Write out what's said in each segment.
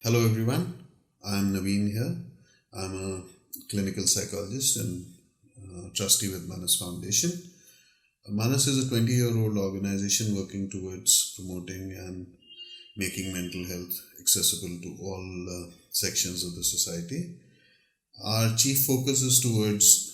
Hello everyone, I'm Naveen here. I'm a clinical psychologist and trustee with Manas Foundation. Manas is a 20-year-old organization working towards promoting and making mental health accessible to all sections of the society. Our chief focus is towards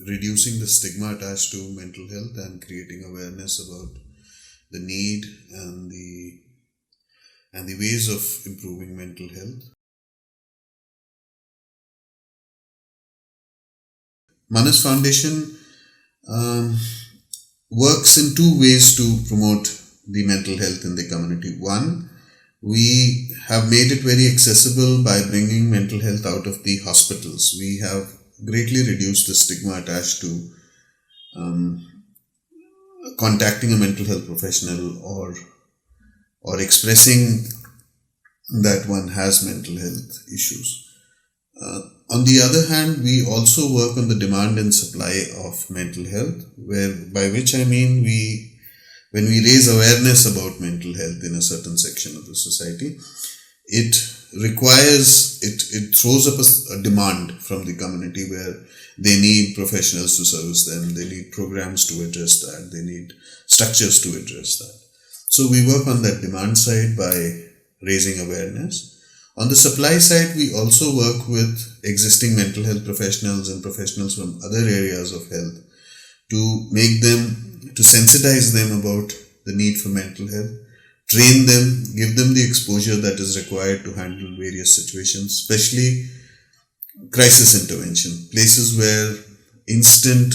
reducing the stigma attached to mental health and creating awareness about the need and the ways of improving mental health. Manas Foundation um, works in two ways to promote the mental health in the community. One, we have made it very accessible by bringing mental health out of the hospitals. We have greatly reduced the stigma attached to contacting a mental health professional or expressing that one has mental health issues. On the other hand, we also work on the demand and supply of mental health, by which I mean when we raise awareness about mental health in a certain section of the society, it throws up a demand from the community where they need professionals to service them, they need programs to address that, they need structures to address that. So we work on that demand side by raising awareness. On the supply side, we also work with existing mental health professionals and professionals from other areas of health to sensitize them about the need for mental health, train them, give them the exposure that is required to handle various situations, especially crisis intervention, places where instant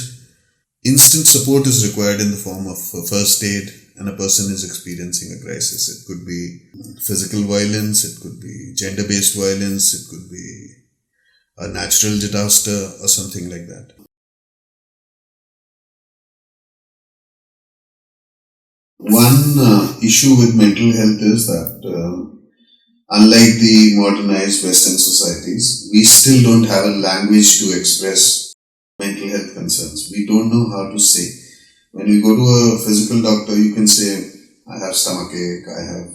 support is required in the form of first aid and a person is experiencing a crisis. It could be physical violence, it could be gender-based violence, it could be a natural disaster or something like that. One issue with mental health is that unlike the modernized Western societies, we still don't have a language to express mental health concerns. We don't know how to say. When you go to a physical doctor, you can say, I have stomachache, I have,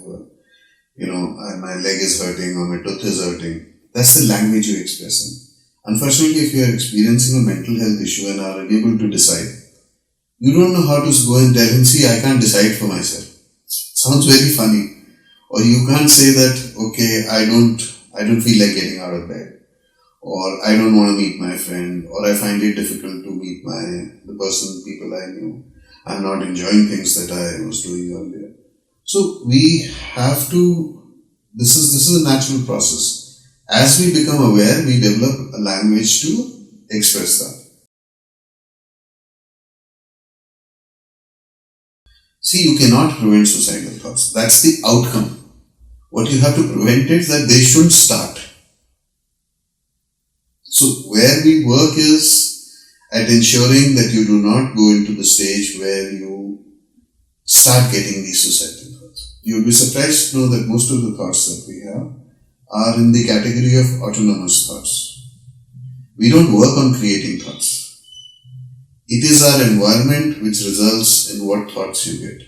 my leg is hurting or my tooth is hurting. That's the language you're expressing. Unfortunately, if you are experiencing a mental health issue and are unable to decide, you don't know how to go and tell him, see, I can't decide for myself. Sounds very funny. Or you can't say that, okay, I don't feel like getting out of bed. Or I don't want to meet my friend, or I find it difficult to meet people I knew. I'm not enjoying things that I was doing earlier. So we have to, this is a natural process. As we become aware, we develop a language to express that. See, you cannot prevent suicidal thoughts. That's the outcome. What you have to prevent is that they shouldn't start. So where we work is at ensuring that you do not go into the stage where you start getting these suicidal thoughts. You'll be surprised to know that most of the thoughts that we have are in the category of autonomous thoughts. We don't work on creating thoughts. It is our environment which results in what thoughts you get.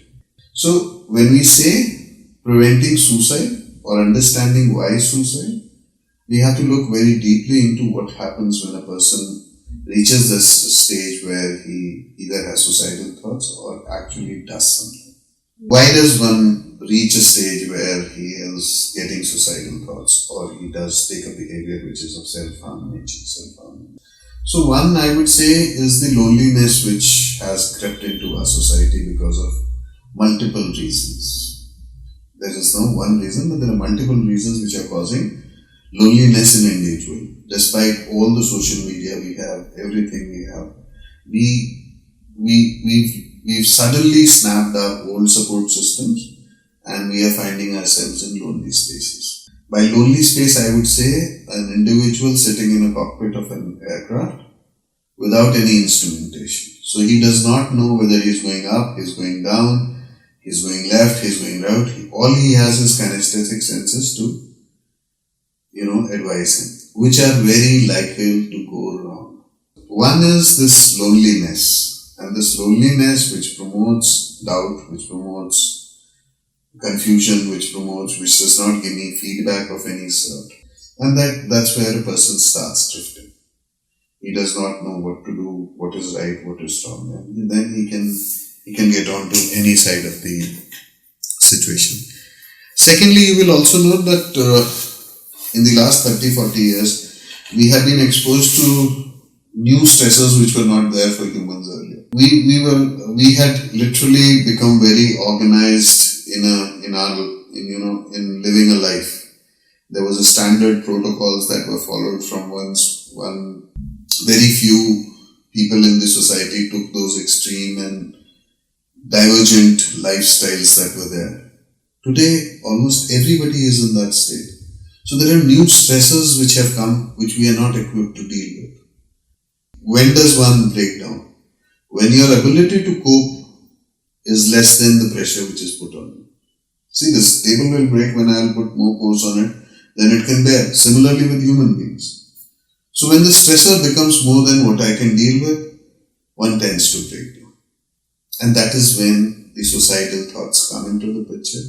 So when we say preventing suicide or understanding why suicide, we have to look very deeply into what happens when a person reaches this stage where he either has suicidal thoughts or actually does something. Why does one reach a stage where he is getting suicidal thoughts or he does take a behavior which is of self-harm nature? So one, I would say, is the loneliness which has crept into our society because of multiple reasons. There is no one reason, but there are multiple reasons which are causing loneliness in an individual. Despite all the social media we have, everything we have, we've suddenly snapped our old support systems and we are finding ourselves in lonely spaces. By lonely space, I would say an individual sitting in a cockpit of an aircraft without any instrumentation. So he does not know whether he's going up, he's going down, he's going left, he's going right. All he has is kinesthetic senses to advise him, which are very likely to go wrong. One is this loneliness, and this loneliness which promotes doubt, which promotes confusion which promotes, which does not give me feedback of any sort. And that's where a person starts drifting. He does not know what to do, what is right, what is wrong. And then he can get on to any side of the situation. Secondly, you will also note that in the last 30-40 years, we have been exposed to new stressors which were not there for humans earlier. We had literally become very organized in living a life. There was a standard protocols that were followed from one. Very few people in the society took those extreme and divergent lifestyles that were there. Today, almost everybody is in that state. So there are new stressors which have come, which we are not equipped to deal with. When does one break down? When your ability to cope is less than the pressure which is put on you. See, this table will break when I will put more force on it than it can bear. Similarly with human beings. So when the stressor becomes more than what I can deal with, one tends to break down. And that is when the suicidal thoughts come into the picture.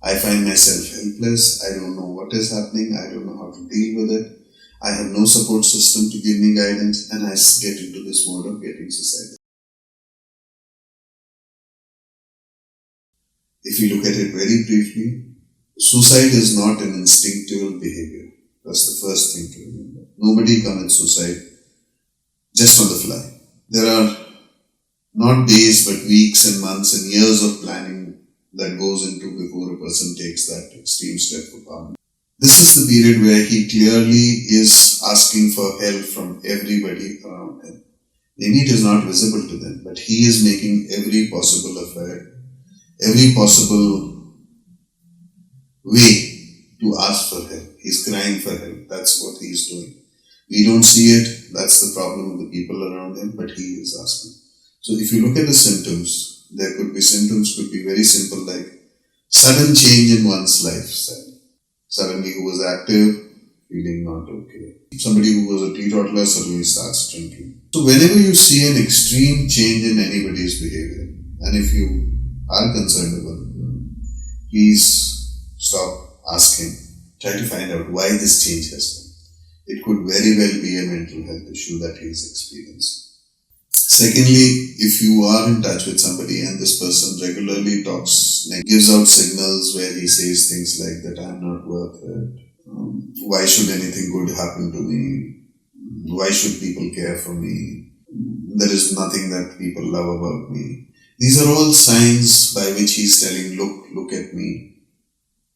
I find myself helpless. I don't know what is happening. I don't know how to deal with it. I have no support system to give me guidance, and I get into this mode of getting suicidal. If you look at it very briefly, suicide is not an instinctual behavior. That's the first thing to remember. Nobody commits suicide just on the fly. There are not days but weeks and months and years of planning that goes into before a person takes that extreme step for power. This is the period where he clearly is asking for help from everybody around him. Maybe it is not visible to them, but he is making every possible effort, every possible way to ask for help. He's crying for help. That's what he's doing. We don't see it. That's the problem with the people around him, but he is asking. So if you look at the symptoms, there could be symptoms could be very simple, like sudden change in one's lifestyle. Suddenly who was active, feeling not okay. Somebody who was a teetotaler suddenly starts drinking. So whenever you see an extreme change in anybody's behavior, and if you are concerned about it, please stop, ask him, try to find out why this change has come. It could very well be a mental health issue that he is experiencing. Secondly, if you are in touch with somebody and this person regularly talks, gives out signals where he says things like that I'm not worth it, why should anything good happen to me, why should people care for me, there is nothing that people love about me. These are all signs by which he's telling, look at me,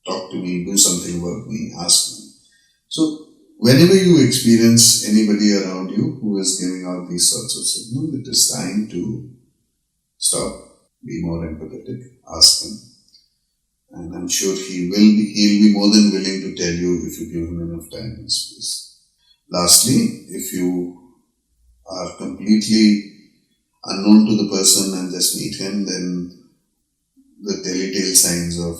talk to me, do something about me, ask me. So whenever you experience anybody around you who is giving out these sorts of signals, it is time to stop, be more empathetic, ask him. And I'm sure he'll be more than willing to tell you if you give him enough time and space. Lastly, if you are completely unknown to the person and just meet him, then the telltale signs of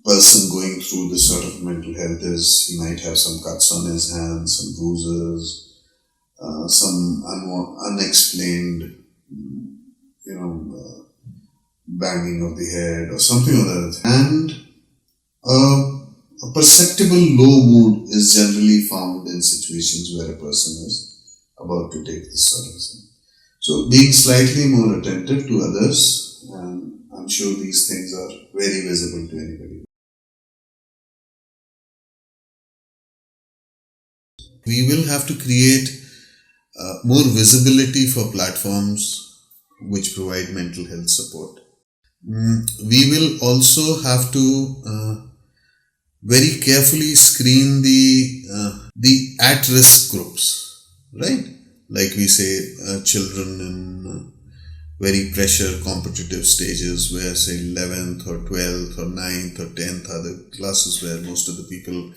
person going through this sort of mental health is he might have some cuts on his hands, some bruises, some unexplained, banging of the head or something or that. And a perceptible low mood is generally found in situations where a person is about to take this sort of thing. So being slightly more attentive to others, and I'm sure these things are very visible to anybody. We will have to create more visibility for platforms which provide mental health support. We will also have to very carefully screen the at-risk groups, right? Like we say, children in very pressure competitive stages where say 11th or 12th or 9th or 10th are the classes where most of the people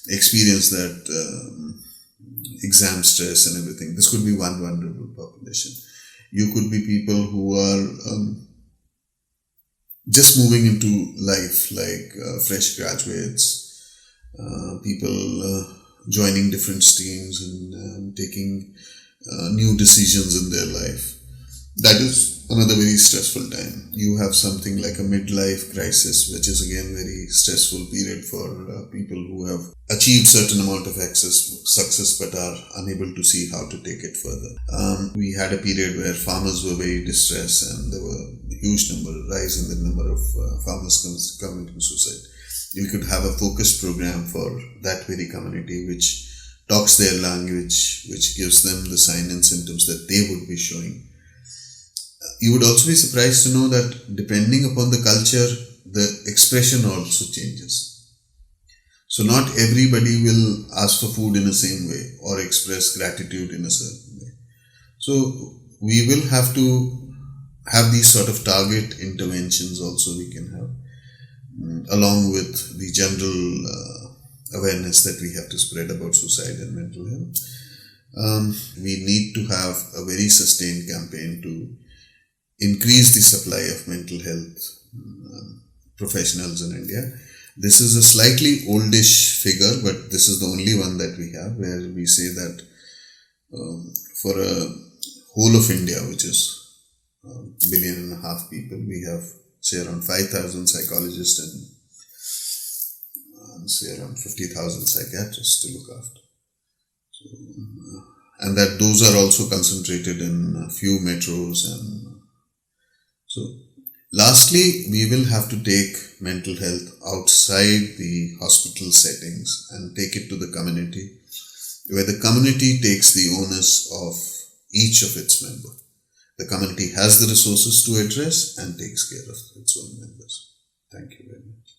experience that exam stress and everything. This could be one vulnerable population. You could be people who are just moving into life, like fresh graduates, people joining different streams and taking new decisions in their life. That is another very stressful time. You have something like a midlife crisis, which is again very stressful period for people who have achieved certain amount of success but are unable to see how to take it further. We had a period where farmers were very distressed, and there were a huge rise in the number of farmers committing suicide. You could have a focused program for that very community, which talks their language, which gives them the signs and symptoms that they would be showing. You would also be surprised to know that depending upon the culture, the expression also changes. So not everybody will ask for food in the same way or express gratitude in a certain way. So we will have to have these sort of target interventions also we can have, along with the general awareness that we have to spread about suicide and mental health. We need to have a very sustained campaign to increase the supply of mental health professionals in India. This is a slightly oldish figure, but this is the only one that we have, where we say that for a whole of India, which is 1.5 billion people, we have say around 5,000 psychologists and say around 50,000 psychiatrists to look after. So, and that those are also concentrated in a few metros. And so lastly, we will have to take mental health outside the hospital settings and take it to the community, where the community takes the onus of each of its members. The community has the resources to address and takes care of its own members. Thank you very much.